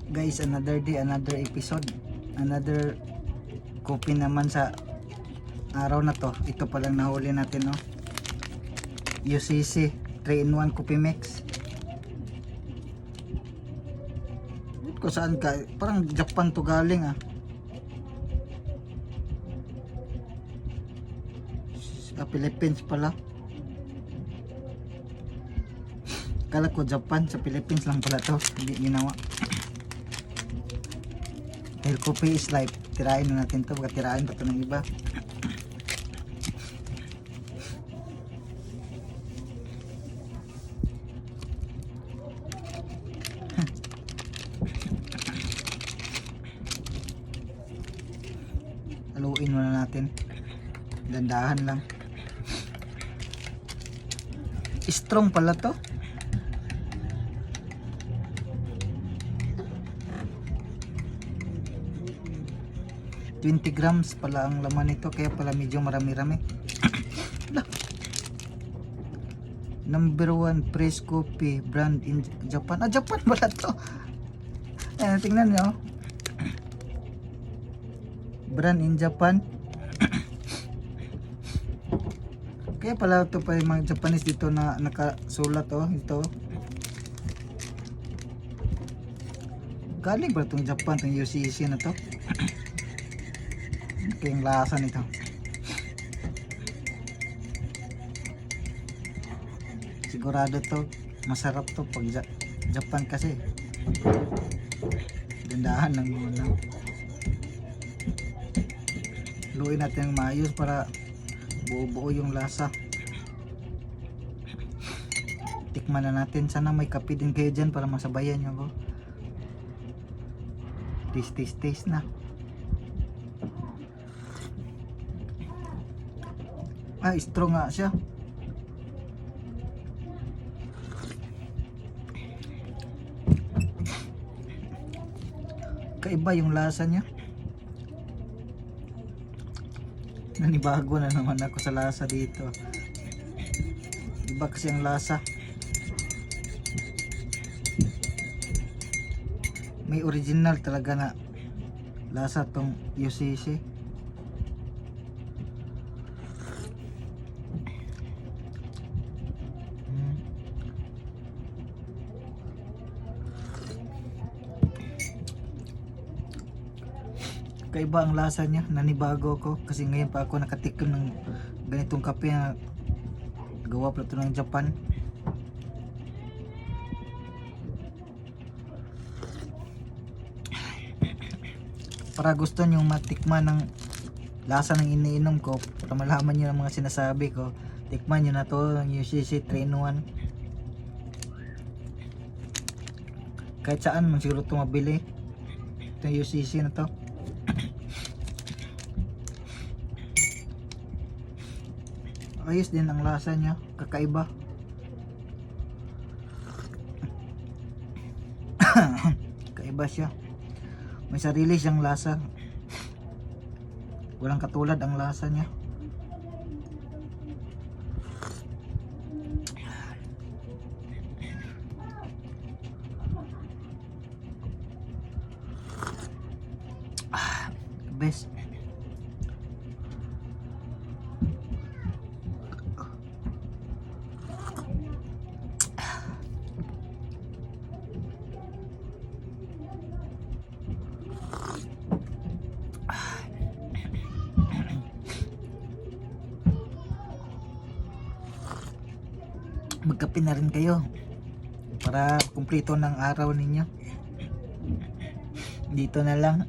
Guys, another day, another episode, another coffee naman sa araw na to. Ito palang nahuli natin, no? UCC 3-in-1 coffee mix. Kung saan ka, parang Japan to galing, ah. Sa Philippines pala. Kala ko Japan, sa Philippines lang pala to. Hindi ginawa. Dahil coffee is life, tirain na natin to. Baka tirain pa to ng iba. Haluin muna natin. Dandahan lang. Strong pala to. $20 pala ang laman nito, kaya pala medyo marami-rami. Number 1 press coffee brand in Japan. Ah, Japan pala to. Ayan, tingnan nyo. Brand in Japan. Kaya pala ito pa yung mga Japanese dito na nakasulat, oh. Ito. Galing ba itong Japan, itong UCC na to? Okay, yung lasa nito. Sigurado to masarap to pag Japan kasi. Dandahan lang muna. Luin natin ng maayos para buo-buo yung lasa. Tikman na natin. Sana may kape din kayo dyan para masabayan nyo ko. Taste na. Ah, strong nga siya. Kaiba yung lasa niya. Nanibago na naman ako sa lasa dito. Iba kasi ang lasa. May original talaga na lasa tong UCC. Kaiba ang lasa niya, nanibago ko kasi ngayon pa ako nakatikim ng ganitong kape na gawa pa ito ng Japan. Para gusto nyo matikman ng lasa ng iniinom ko, para malaman nyo ang mga sinasabi ko, tikman nyo na to, yung UCC 3-in-1. Kahit saan man siguro ito mabili, itong UCC na to. Ayos din ang lasa niya, kakaiba. Kakaiba siya. May sarili siyang lasa. Walang katulad ang lasa niya. Best. Magkape na rin kayo para kumpleto ng araw ninyo. Dito na lang.